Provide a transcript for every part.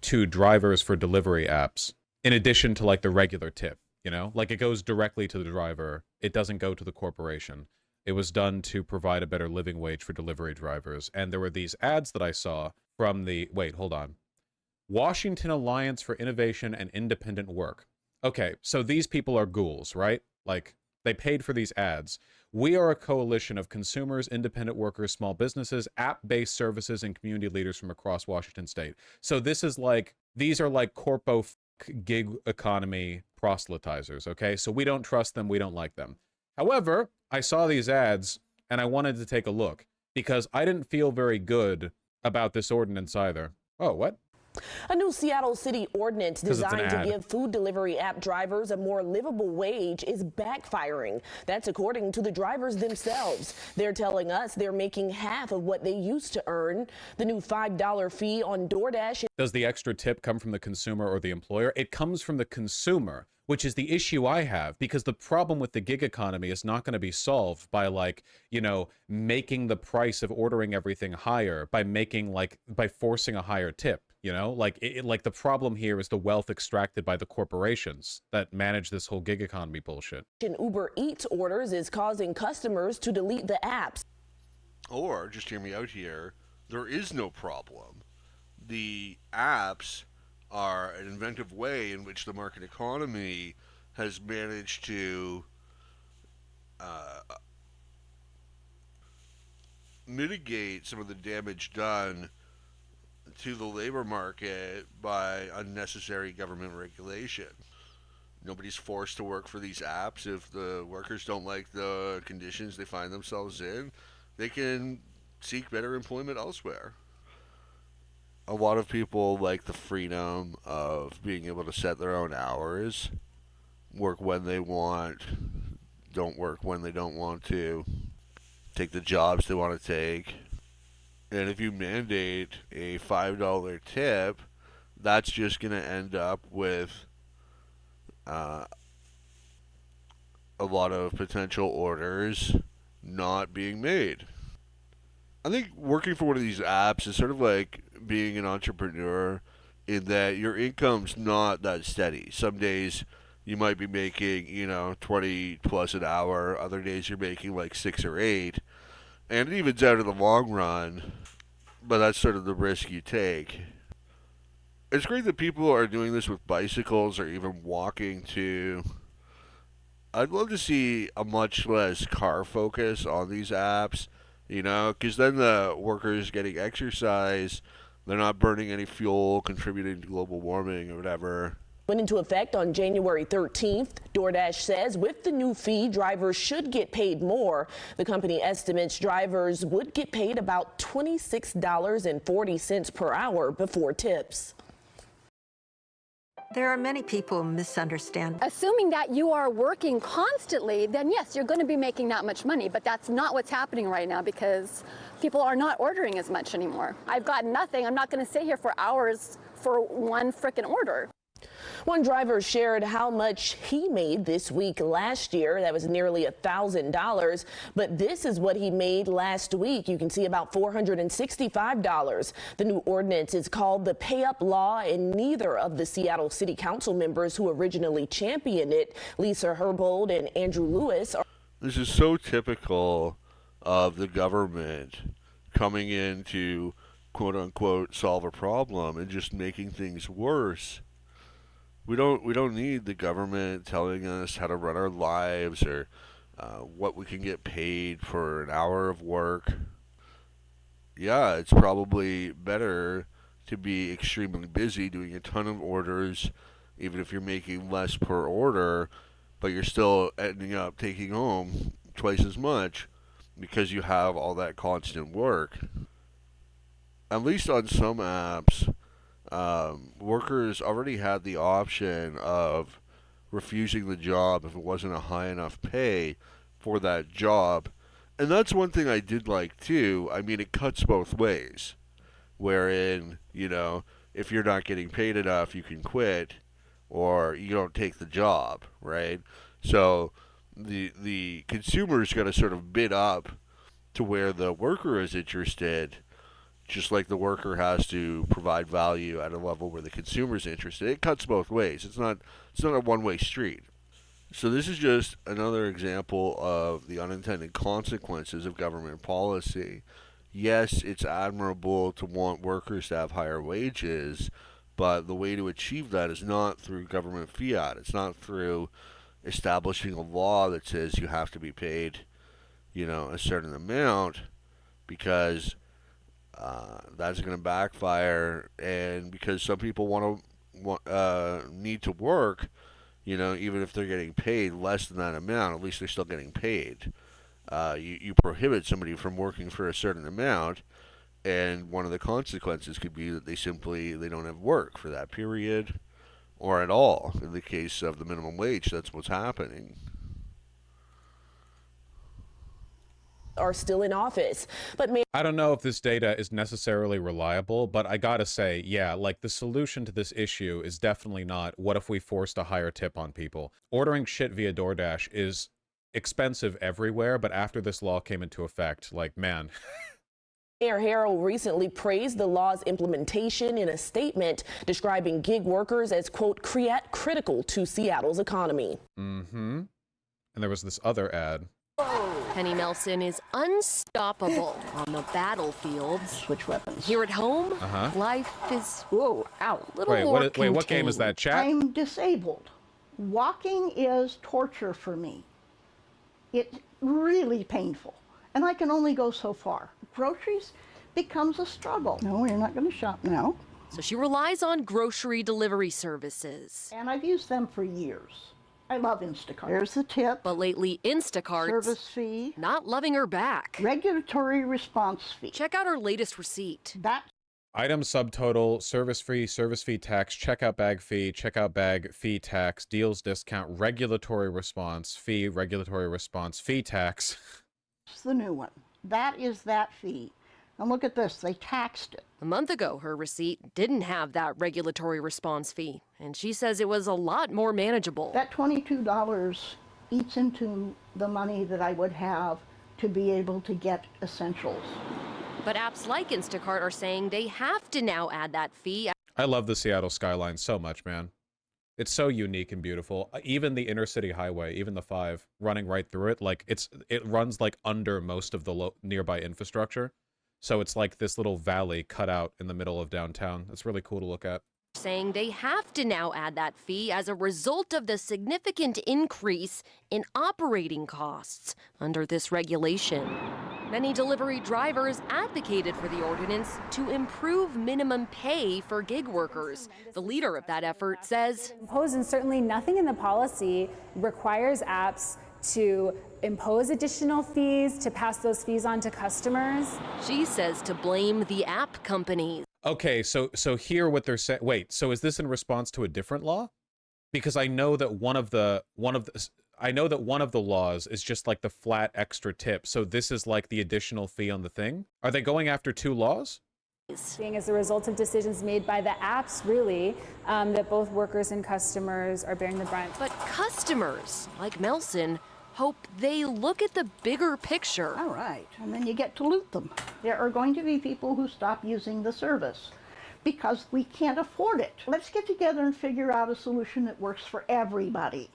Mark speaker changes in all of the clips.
Speaker 1: to drivers for delivery apps in addition to like the regular tip, like it goes directly to the driver. It doesn't go to the corporation. It was done to provide a better living wage for delivery drivers. And there were these ads that I saw from wait, hold on. Washington Alliance for Innovation and Independent Work. Okay, so these people are ghouls, right? Like, they paid for these ads. We are a coalition of consumers, independent workers, small businesses, app-based services, and community leaders from across Washington state. So these are like corpo gig economy proselytizers, okay? So we don't trust them, we don't like them. However, I saw these ads and I wanted to take a look because I didn't feel very good about this ordinance either. Oh, what?
Speaker 2: A new Seattle City ordinance designed to give food delivery app drivers a more livable wage is backfiring. That's according to the drivers themselves. They're telling us they're making half of what they used to earn. The new $5 fee on DoorDash.
Speaker 1: Does the extra tip come from the consumer or the employer? It comes from the consumer, which is the issue I have, because the problem with the gig economy is not going to be solved by making the price of ordering everything higher by forcing a higher tip. The problem here is the wealth extracted by the corporations that manage this whole gig economy bullshit.
Speaker 2: Uber Eats orders is causing customers to delete the apps.
Speaker 3: Or, just hear me out here, there is no problem. The apps are an inventive way in which the market economy has managed to mitigate some of the damage done to the labor market by unnecessary government regulation. Nobody's forced to work for these apps. If the workers don't like the conditions they find themselves in, they can seek better employment elsewhere. A lot of people like the freedom of being able to set their own hours, work when they want, don't work when they don't want to, take the jobs they want to take. And if you mandate a $5 tip, that's just going to end up with a lot of potential orders not being made. I think working for one of these apps is sort of like being an entrepreneur in that your income's not that steady. Some days you might be making, 20 plus an hour. Other days you're making like 6 or 8. And it evens out in the long run, but that's sort of the risk you take. It's great that people are doing this with bicycles or even walking too. I'd love to see a much less car focus on these apps, because then the workers getting exercise, they're not burning any fuel, contributing to global warming or whatever.
Speaker 2: Went into effect on January 13th. DoorDash says with the new fee, drivers should get paid more. The company estimates drivers would get paid about $26.40 per hour before tips.
Speaker 4: There are many people who misunderstand.
Speaker 5: Assuming that you are working constantly, then yes, you're going to be making that much money, but that's not what's happening right now because people are not ordering as much anymore. I've got nothing. I'm not going to sit here for hours for one frickin' order.
Speaker 2: One driver shared how much he made this week last year. That was nearly $1,000. But this is what he made last week. You can see about $465. The new ordinance is called the Pay Up Law, and neither of the Seattle City Council members who originally championed it, Lisa Herbold and Andrew Lewis, are.
Speaker 3: This is so typical of the government coming in to quote unquote solve a problem and just making things worse. We don't need the government telling us how to run our lives or what we can get paid for an hour of work. Yeah, it's probably better to be extremely busy doing a ton of orders, even if you're making less per order, but you're still ending up taking home twice as much because you have all that constant work. At least on some apps, workers already had the option of refusing the job if it wasn't a high enough pay for that job. And that's one thing I did like too. I mean, it cuts both ways. Wherein, if you're not getting paid enough, you can quit or you don't take the job, right? So the consumer's got to sort of bid up to where the worker is interested. just like the worker has to provide value at a level where the consumer's interested. It cuts both ways. It's not a one-way street. So this is just another example of the unintended consequences of government policy. Yes, it's admirable to want workers to have higher wages, but the way to achieve that is not through government fiat. It's not through establishing a law that says you have to be paid, a certain amount, because that's going to backfire. And because some people need to work, even if they're getting paid less than that amount, at least they're still getting paid. You prohibit somebody from working for a certain amount, and one of the consequences could be that they don't have work for that period or at all. In the case of the minimum wage, that's what's happening.
Speaker 2: Are still in office. But
Speaker 1: I don't know if this data is necessarily reliable, but I gotta say, yeah, like the solution to this issue is definitely not what if we forced a higher tip on people. Ordering shit via DoorDash is expensive everywhere, but after this law came into effect, like, man.
Speaker 2: Mayor Harrell recently praised the law's implementation in a statement describing gig workers as, quote, critical to Seattle's economy.
Speaker 1: Mm-hmm. And there was this other ad.
Speaker 6: Penny Melson is unstoppable on the battlefields.
Speaker 7: Switch weapons.
Speaker 6: Here at home, life is
Speaker 7: Whoa, ow.
Speaker 6: a little more
Speaker 1: Wait, what game is that, chat?
Speaker 7: I'm disabled. Walking is torture for me. It's really painful. And I can only go so far. Groceries becomes a struggle. No, you're not going to shop now.
Speaker 6: So she relies on grocery delivery services.
Speaker 7: And I've used them for years. I love Instacart. There's the tip.
Speaker 6: But lately, Instacart's
Speaker 7: Service fee.
Speaker 6: not loving her back.
Speaker 7: Regulatory response fee.
Speaker 6: Check out her latest receipt.
Speaker 7: That
Speaker 1: Item subtotal, service fee tax, checkout bag fee tax, deals discount, regulatory response fee tax.
Speaker 7: is the new one. That is that fee. And look at this, they taxed it.
Speaker 6: A month ago, her receipt didn't have that regulatory response fee, and she says it was a lot more manageable.
Speaker 7: That $22 eats into the money that I would have to be able to get essentials.
Speaker 6: But apps like Instacart are saying they have to now add that fee.
Speaker 1: I love the Seattle skyline so much, man. It's so unique and beautiful. Even the inner city highway, even the 5 running right through it, like it runs like under most of the nearby infrastructure. So it's like this little valley cut out in the middle of downtown. It's really cool to look at.
Speaker 6: Saying they have to now add that fee as a result of the significant increase in operating costs under this regulation. Many delivery drivers advocated for the ordinance to improve minimum pay for gig workers. The leader of that effort says,
Speaker 8: And certainly nothing in the policy requires apps to impose additional fees, to pass those fees on to customers.
Speaker 6: She says to blame the app companies.
Speaker 1: Okay, so here what they're saying. Wait, so is this in response to a different law? Because I know that one of the laws is just like the flat extra tip. So this is like the additional fee on the thing. Are they going after 2 laws?
Speaker 8: Being as a result of decisions made by the apps, really, that both workers and customers are bearing the brunt.
Speaker 6: But customers, like Melson, hope they look at the bigger picture.
Speaker 7: All right, and then you get to loot them. There are going to be people who stop using the service because we can't afford it. Let's get together and figure out a solution that works for everybody.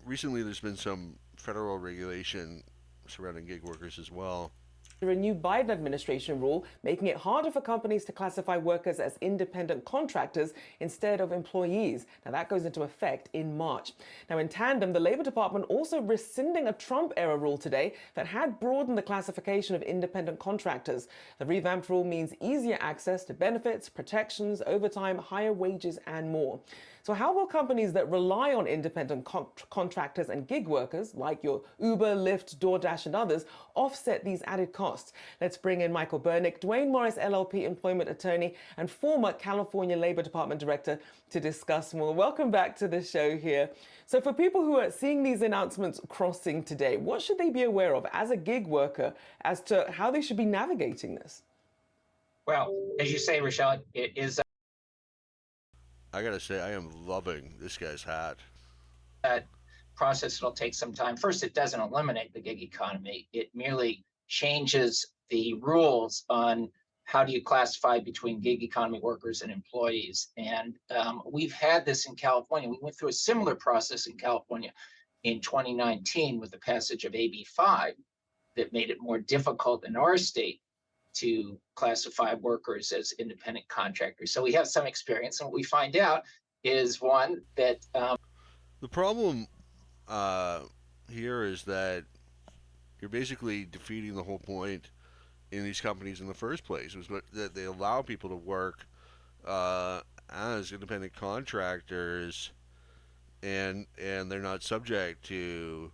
Speaker 3: Recently, there's been some federal regulation surrounding gig workers as well.
Speaker 9: A new Biden administration rule making it harder for companies to classify workers as independent contractors instead of employees. Now that goes into effect in March. Now in tandem, the Labor Department also rescinding a Trump-era rule today that had broadened the classification of independent contractors. The revamped rule means easier access to benefits, protections, overtime, higher wages, and more. So how will companies that rely on independent contractors and gig workers, like your Uber, Lyft, DoorDash, and others, offset these added costs? Let's bring in Michael Burnick, Dwayne Morris LLP employment attorney and former California Labor Department director, to discuss more. Welcome back to the show here. So for people who are seeing these announcements crossing today, what should they be aware of as a gig worker as to how they should be navigating this?
Speaker 10: Well, as you say, Rochelle, it is
Speaker 3: I gotta say, I am loving this guy's hat.
Speaker 10: process that'll take some time. First, it doesn't eliminate the gig economy. It merely changes the rules on how do you classify between gig economy workers and employees. And we've had this in California. We went through a similar process in California in 2019 with the passage of AB 5 that made it more difficult in our state to classify workers as independent contractors. So we have some experience, and what we find out is one that
Speaker 3: The problem here is that you're basically defeating the whole point in these companies in the first place, was that they allow people to work as independent contractors, and they're not subject to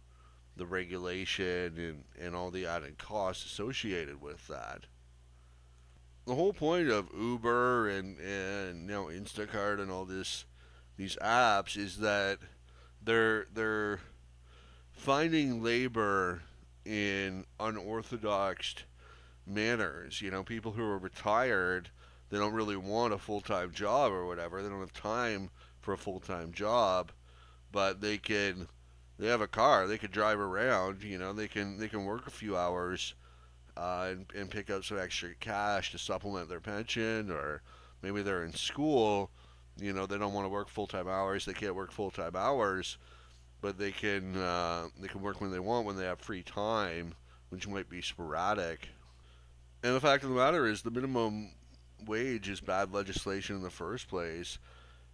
Speaker 3: the regulation and all the added costs associated with that. The whole point of Uber and Instacart and all these apps is that they're finding labor in unorthodox manners. People who are retired, they don't really want a full-time job or whatever. They don't have time for a full-time job, but they have a car. They could drive around. They can work a few hours and pick up some extra cash to supplement their pension, or maybe they're in school. They don't want to work full-time hours. They can't work full-time hours, but they can work when they want, when they have free time, which might be sporadic. And the fact of the matter is, the minimum wage is bad legislation in the first place.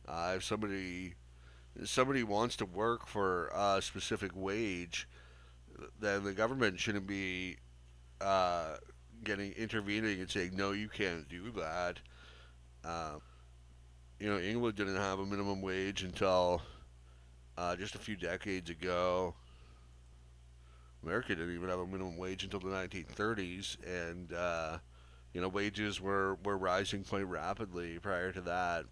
Speaker 3: If somebody wants to work for a specific wage, then the government shouldn't be intervening and saying, no, you can't do that. England didn't have a minimum wage until just a few decades ago. America didn't even have a minimum wage until the 1930s, and wages were rising quite rapidly prior to that.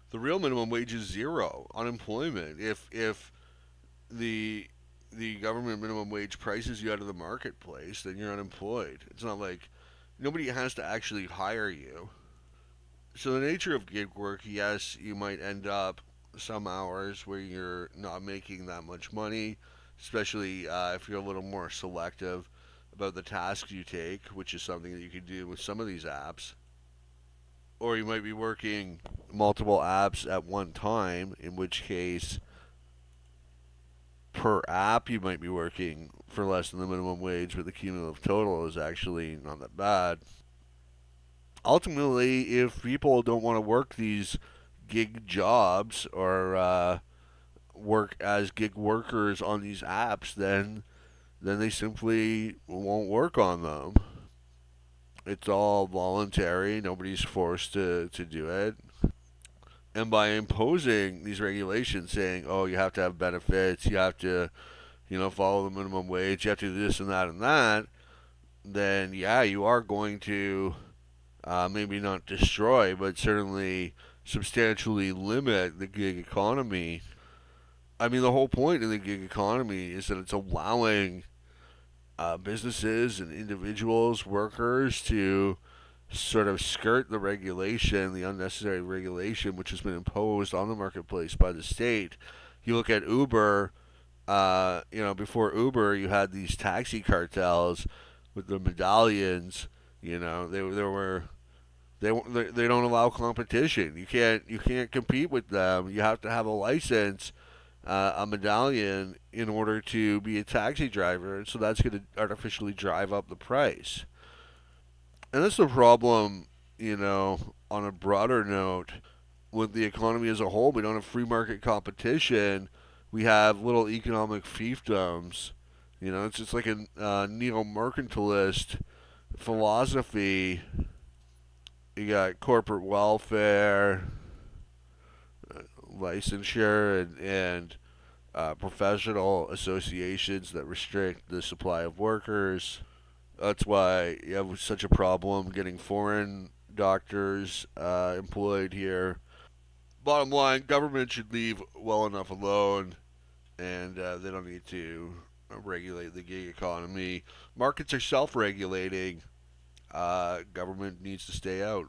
Speaker 3: The real minimum wage is zero. Unemployment. If the government minimum wage prices you out of the marketplace, then you're unemployed. It's not like nobody has to actually hire you. So the nature of gig work, yes, you might end up some hours where you're not making that much money, especially if you're a little more selective about the tasks you take, which is something that you can do with some of these apps. Or you might be working multiple apps at one time, in which case per app you might be working for less than the minimum wage, but the cumulative total is actually not that bad. Ultimately, if people don't want to work these gig jobs or work as gig workers on these apps, then they simply won't work on them. It's all voluntary. Nobody's forced to do it. And by imposing these regulations saying, oh, you have to have benefits, you have to, follow the minimum wage, you have to do this and that, then, yeah, you are going to maybe not destroy, but certainly substantially limit the gig economy. I mean, the whole point of the gig economy is that it's allowing businesses and individuals, workers, to sort of skirt the regulation, the unnecessary regulation which has been imposed on the marketplace by the state. You look at Uber, before Uber you had these taxi cartels with the medallions. They don't allow competition. You can't compete with them. You have to have a license, a medallion, in order to be a taxi driver, and so that's going to artificially drive up the price. And that's the problem, on a broader note, with the economy as a whole. We don't have free market competition. We have little economic fiefdoms. It's just like a neo-mercantilist philosophy. You got corporate welfare, licensure, and professional associations that restrict the supply of workers. That's why you have such a problem getting foreign doctors employed here. Bottom line, government should leave well enough alone, and they don't need to regulate the gig economy. Markets are self-regulating. Government needs to stay out.